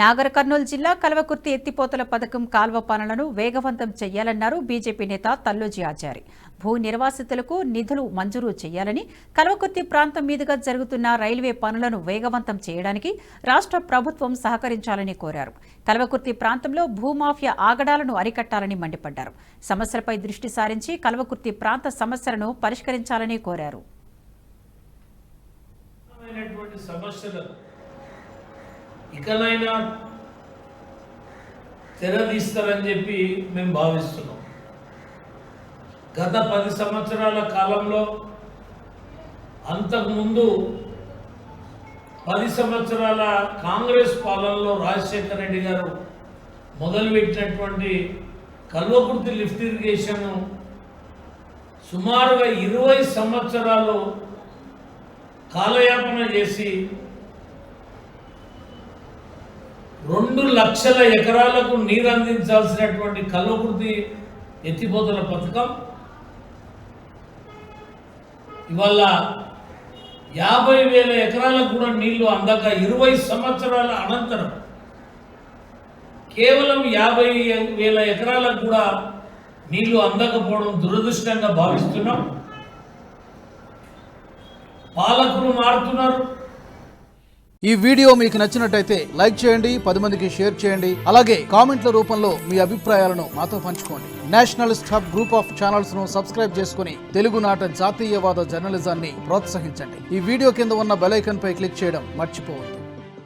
నాగర్ కర్నూలు జిల్లా కల్వకుర్తి ఎత్తిపోతల పథకం కాల్వ పనులను వేగవంతం చేయాలన్నారు బీజేపీ నేత తల్లోజీ ఆచారి. భూ నిర్వాసితులకు నిధులు మంజూరు చేయాలని, కల్వకుర్తి ప్రాంతం మీదుగా జరుగుతున్న రైల్వే పనులను వేగవంతం చేయడానికి రాష్ట్ర ప్రభుత్వం సహకరించాలని కోరారు. కల్వకుర్తి ప్రాంతంలో భూమాఫియా ఆగడాలను అరికట్టాలని మండిపడ్డారు. సమస్యలపై దృష్టి సారించి కల్వకుర్తి ప్రాంత సమస్యలను పరిష్కరించాలని కోరారు. ఇకనైనా తెరదీస్తారని చెప్పి మేము భావిస్తున్నాం. గత 10 సంవత్సరాల కాలంలో, అంతకుముందు 10 సంవత్సరాల కాంగ్రెస్ పాలనలో రాజశేఖర రెడ్డి గారు మొదలుపెట్టినటువంటి కల్వకుర్తి లిఫ్ట్ ఇరిగేషన్ సుమారుగా 20 సంవత్సరాలు కాలయాపన చేసి 2 లక్షల ఎకరాలకు నీరు అందించాల్సినటువంటి కల్వకుర్తి ఎత్తిపోతల పథకం ఇవాళ 50,000 ఎకరాలకు కూడా నీళ్లు అందక 20 సంవత్సరాల అనంతరం కేవలం 50,000 ఎకరాలకు కూడా నీళ్లు అందకపోవడం దురదృష్టంగా భావిస్తున్నాం. పాలకులు మారుతున్నారు. ఈ వీడియో మీకు నచ్చినట్టయితే లైక్ చేయండి, 10 మందికి షేర్ చేయండి. అలాగే కామెంట్ల రూపంలో మీ అభిప్రాయాలను మాతో పంచుకోండి. Nationalist hub group of channels ను సబ్స్క్రైబ్ చేసుకుని తెలుగునాట జాతీయవాద జర్నలిజాన్ని ప్రోత్సహించండి. ఈ వీడియో కింద ఉన్న బెల్ ఐకాన్ పై క్లిక్ చేయడం మర్చిపోవద్దు.